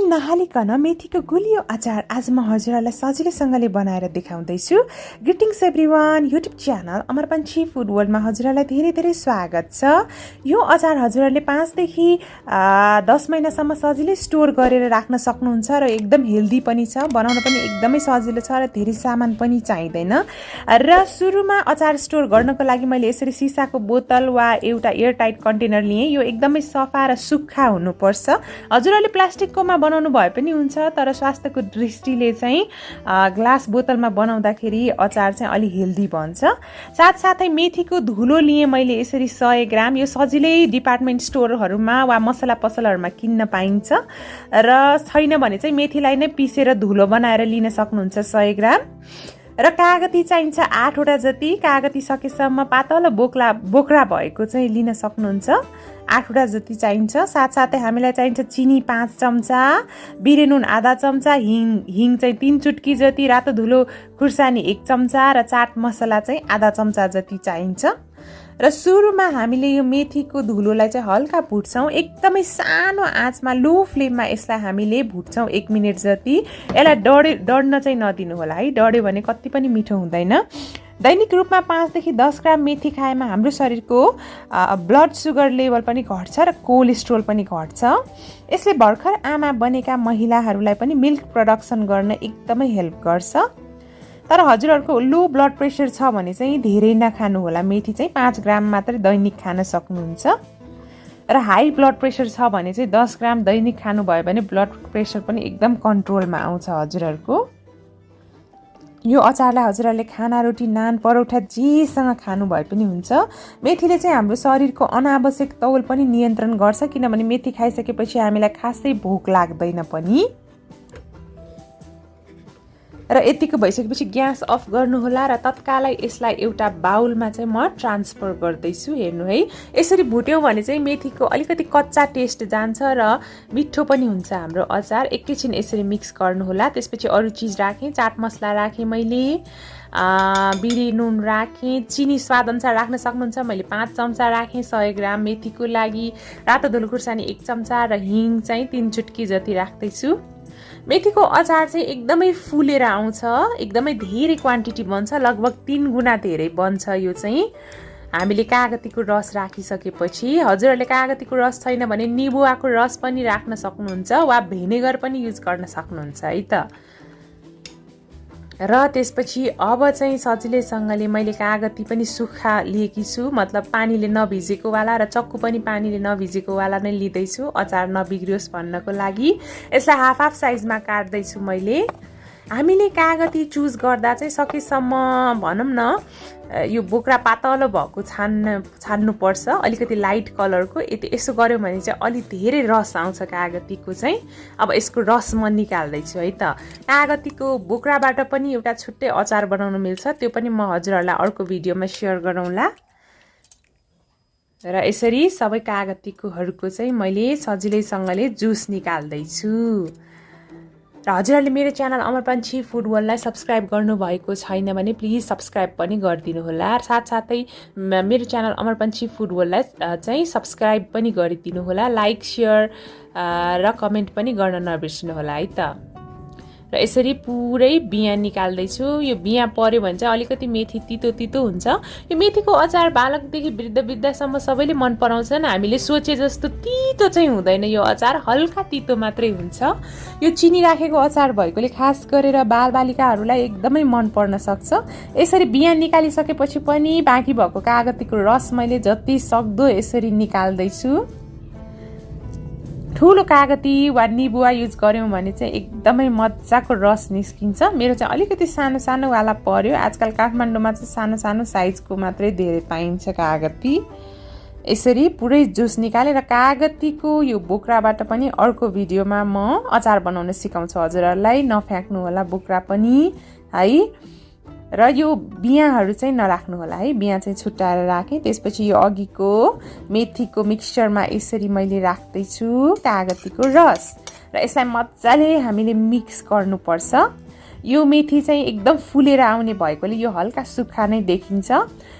नहालिकन मेथीको गुलियो अचार आज म हजुरहरूलाई सजिलैसँगले बनाएर देखाउँदैछु। ग्रिटिङ्स एभ्रिवान, युट्युब च्यानल अमर पन्छी फुड वर्ल्डमा हजुरहरूलाई धेरै धेरै स्वागत छ। यो अचार हजुरहरूले 5 देखि 10 महिनासम्म सजिलै स्टोर गरेर राख्न सक्नुहुन्छ र एकदम हेल्दी पनि छ, बनाउन पनि एकदमै सजिलो छ र धेरै सामान पनि चाहिँदैन। र सुरुमा अचार स्टोर गर्नको लागि मैले यसरी सिसाको बोतल वा एउटा एयरटाइट कन्टेनर लिएँ। यो एकदमै सफा र सुक्खा हुनुपर्छ। हजुरहरूले प्लास्टिककोमा बनाउनु भए पनि हुन्छ, तर स्वास्थ्यको दृष्टिले चाहिँ ग्लास बोतलमा बनाउँदाखेरि अचार चाहिँ अलि हेल्दी बन्छ। साथसाथै मेथीको धुलो लिएँ मैले यसरी 100 ग्राम। यो सजिलै डिपार्टमेन्ट स्टोरहरूमा वा मसला पसलहरूमा किन्न पाइन्छ र छैन भने चाहिँ मेथीलाई नै पिसेर धुलो बनाएर लिन सक्नुहुन्छ 100 ग्राम। र कागती चाहिन्छ 8 वटा जति। कागती सकेसम्म पातलो बोक्रा भएको चाहिँ लिन सक्नुहुन्छ, 8 वटा जति चाहिन्छ। साथसाथै हामीलाई चाहिन्छ चिनी 5 चम्चा, बिरे नुन आधा चम्चा, हिङ चाहिँ 3 चुट्की जति, रातो धुलो खुर्सानी 1 चम्चा र चाट मसला चाहिँ आधा चम्चा जति चाहिन्छ। र सुरुमा हामीले यो मेथीको धुलोलाई चाहिँ हल्का भुट्छौँ, एकदमै सानो आँचमा लो फ्लेममा यसलाई हामीले भुट्छौँ 1 मिनट जति। यसलाई डढ्न चाहिँ नदिनु होला है, डढ्यो भने कति पनि मिठो हुँदैन। दैनिक रूपमा 5 देखि 10 ग्राम मेथी खाएमा हाम्रो शरीरको ब्लड सुगर लेभल पनि घट्छ र कोलेस्ट्रोल पनि घट्छ। यसले भर्खर आमा बनेका महिलाहरूलाई पनि मिल्क प्रोडक्सन गर्न एकदमै हेल्प गर्छ। तर हजुरहरूको लो ब्लड प्रेसर छ भने चाहिँ धेरै नखानु होला। मेथी चाहिँ 5 ग्राम मात्रै दैनिक खान सक्नुहुन्छ। र हाई ब्लड प्रेसर छ भने चाहिँ 10 ग्राम दैनिक खानुभयो भने ब्लड प्रेसर पनि एकदम कन्ट्रोलमा आउँछ हजुरहरूको। यो अचारलाई हजुरहरूले खाना, रोटी, नान, परौठा जेसँग खानु भए पनि हुन्छ। मेथीले चाहिँ हाम्रो शरीरको अनावश्यक तौल पनि नियन्त्रण गर्छ, किनभने मेथी खाइसकेपछि हामीलाई खासै भोक लाग्दैन पनि। र यतिको भइसकेपछि ग्यास अफ गर्नुहोला र तत्कालै यसलाई एउटा बाउलमा चाहिँ म ट्रान्सफर गर्दैछु। हेर्नु है, यसरी भुट्यौँ भने चाहिँ मेथीको अलिकति कच्चा टेस्ट जान्छ र मिठो पनि हुन्छ हाम्रो अचार। एकैछिन यसरी मिक्स गर्नुहोला। त्यसपछि अरू चिज राखेँ, चाट मसला राखेँ मैले, बिरे नुन राखेँ, चिनी स्वादअनुसार राख्न सक्नुहुन्छ। मैले 5 चम्चा राखेँ 100 ग्राम मेथीको लागि, रातो धुलो खुर्सानी 1 चम्चा र हिङ चाहिँ 3 चुट्की जति राख्दैछु। मेथीको अचार चाहिँ एकदमै फुलेर आउँछ, एकदमै धेरै क्वान्टिटी बन्छ, लगभग 3 गुणा धेरै बन्छ। यो चाहिँ हामीले कागतीको रस राखिसकेपछि, हजुरहरूले कागतीको रस छैन भने निबुवाको रस पनि राख्न सक्नुहुन्छ वा भिनेगर पनि युज गर्न सक्नुहुन्छ है त। र त्यसपछि अब चाहिँ सजिलैसँगले मैले कागती पनि सुक्खा लिएकी छु, मतलब पानीले नभिजेको वाला, र चक्कु पनि पानीले नभिजेको वाला नै लिँदैछु अचार नबिग्रियोस् भन्नको लागि। यसलाई हाफ साइजमा काट्दैछु मैले। हामीले कागती चुज गर्दा चाहिँ सकेसम्म भनौँ न यो बोक्रा पातलो भएको छान्नुपर्छ, अलिकति लाइट कलरको। यसो गऱ्यौँ भने चाहिँ अलि धेरै रस आउँछ कागतीको चाहिँ। अब यसको रस म निकाल्दैछु है त। कागतीको बोक्राबाट पनि एउटा छुट्टै अचार बनाउन मिल्छ, त्यो पनि म हजुरहरूलाई अर्को भिडियोमा सेयर गरौँला। र यसरी सबै कागतीकोहरूको चाहिँ मैले सजिलैसँगले जुस निकाल्दैछु। र हजुरहरूले मेरो च्यानल अमर पन्छी फुड वर्ल्डलाई सब्सक्राइब गर्नुभएको छैन भने प्लिज सब्सक्राइब पनि गरिदिनु होला। साथसाथै मेरो च्यानल अमर पन्छी फुड वर्ल्डलाई चाहिँ सब्सक्राइब पनि गरिदिनु होला। लाइक, सेयर र कमेन्ट पनि गर्न नबिर्सिनु होला है त। र यसरी पुरै बियाँ निकाल्दैछु। यो बियाँ पर्यो भने चाहिँ अलिकति मेथी तितो तितो हुन्छ। यो मेथीको अचार बालकदेखि वृद्धसम्म सबैले मन पराउँछन्। हामीले सोचे जस्तो तितो चाहिँ हुँदैन, यो अचार हल्का तितो मात्रै हुन्छ। यो चिनी राखेको अचार भएकोले खास गरेर बालबालिकाहरूलाई एकदमै मन पर्न सक्छ। यसरी बियाँ निकालिसकेपछि पनि बाँकी भएको कागतीको रस मैले जति सक्दो यसरी निकाल्दैछु। ठुलो कागती वा निबुवा युज गऱ्यौँ भने चाहिँ एकदमै मजाको रस निस्किन्छ। मेरो चाहिँ अलिकति सानो सानो वाला पर्यो। आजकल काठमाडौँमा चाहिँ सानो सानो साइजको मात्रै धेरै पाइन्छ कागती। यसरी पुरै जुस निकालेर कागतीको यो बोक्राबाट पनि अर्को भिडियोमा म अचार बनाउन सिकाउँछु हजुरहरूलाई। नफ्याँक्नु होला बोक्रा पनि है। र यो बियाँहरू चाहिँ नराख्नु होला है, बियाँ चाहिँ छुट्याएर राखेँ। त्यसपछि यो अघिको मेथीको मिक्सचरमा यसरी मैले राख्दैछु कागतीको रस, र यसलाई मजाले हामीले मिक्स गर्नुपर्छ। यो मेथी चाहिँ एकदम फुलेर आउने भएकोले यो हल्का सुक्खा नै देखिन्छ।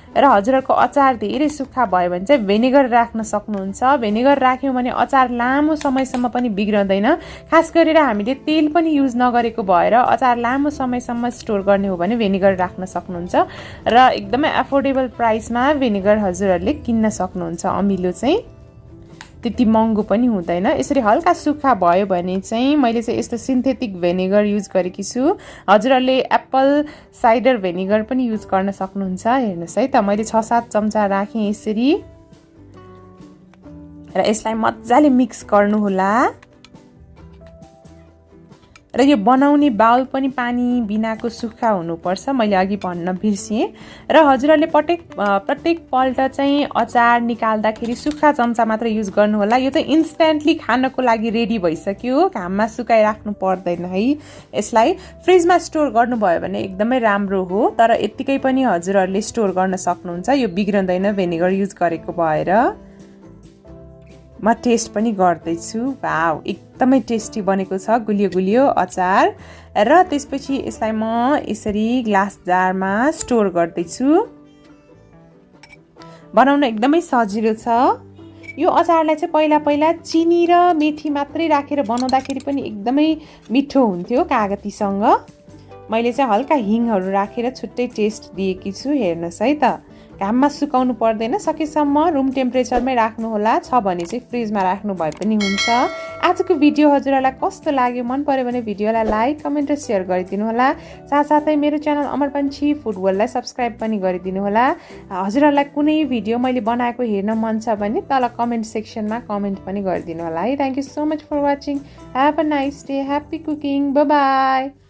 र हजुरहरूको अचार धेरै सुक्खा भयो भने चाहिँ भेनिगर राख्न सक्नुहुन्छ। भेनिगर राख्यौँ भने अचार लामो समयसम्म पनि बिग्रदैन। खास गरेर हामीले तेल पनि युज नगरेको भएर अचार लामो समयसम्म स्टोर गर्ने हो भने भेनिगर राख्न सक्नुहुन्छ र एकदमै एफोर्डेबल प्राइसमा भेनिगर हजुरहरूले किन्न सक्नुहुन्छ। अमिलो चाहिँ त्यति महँगो पनि हुँदैन। यसरी हल्का सुक्खा भयो भने चाहिँ मैले चाहिँ यस्तो सिन्थेटिक भेनिगर युज गरेकी छु। हजुरहरूले एप्पल साइडर भेनिगर पनि युज गर्न सक्नुहुन्छ। हेर्नुहोस् है त, मैले 6-7 चम्चा राखेँ यसरी र यसलाई मजाले मिक्स गर्नुहोला। र यो बनाउने बाउल पनि पानी बिनाको सुक्खा हुनुपर्छ, मैले अघि भन्न बिर्सेँ। र हजुरहरूले प्रत्येक पल्ट चाहिँ अचार निकाल्दाखेरि सुक्खा चम्चा मात्र युज गर्नुहोला। यो चाहिँ इन्स्ट्यान्टली खानको लागि रेडी भइसक्यो, घाममा सुकाइराख्नु पर्दैन है। यसलाई फ्रिजमा स्टोर गर्नुभयो भने एकदमै राम्रो हो, तर यत्तिकै पनि हजुरहरूले स्टोर गर्न सक्नुहुन्छ। यो बिग्रँदैन भेनिगर युज गरेको भएर। म टेस्ट पनि गर्दैछु। वाउ, एकदमै टेस्टी बनेको छ गुलियो गुलियो अचार। र त्यसपछि यसलाई म यसरी ग्लास जारमा स्टोर गर्दैछु। बनाउन एकदमै सजिलो छ। यो अचारलाई चाहिँ पहिला चिनी र मेथी मात्रै राखेर बनाउँदाखेरि पनि एकदमै मिठो हुन्थ्यो कागतीसँग। मैले चाहिँ हल्का हिङहरू राखेर छुट्टै टेस्ट दिएकी छु। हेर्नुहोस् है त, घाममा सुकाउनु पर्दैन, सकेसम्म रुम टेम्परेचरमै राख्नुहोला। छ भने चाहिँ फ्रिजमा राख्नु भए पनि हुन्छ। आजको भिडियो हजुरहरूलाई कस्तो लाग्यो, मन पर्यो भने भिडियोलाई लाइक, कमेन्ट र सेयर गरिदिनु होला। साथसाथै मेरो च्यानल अमरपन्ची फुड वर्ल्डलाई सब्सक्राइब पनि गरिदिनु होला। हजुरहरूलाई कुनै भिडियो मैले बनाएको हेर्न मन छ भने तल कमेन्ट सेक्सनमा कमेन्ट पनि गरिदिनु होला है। Thank you so much for watching. Have a nice day, happy cooking, bye by.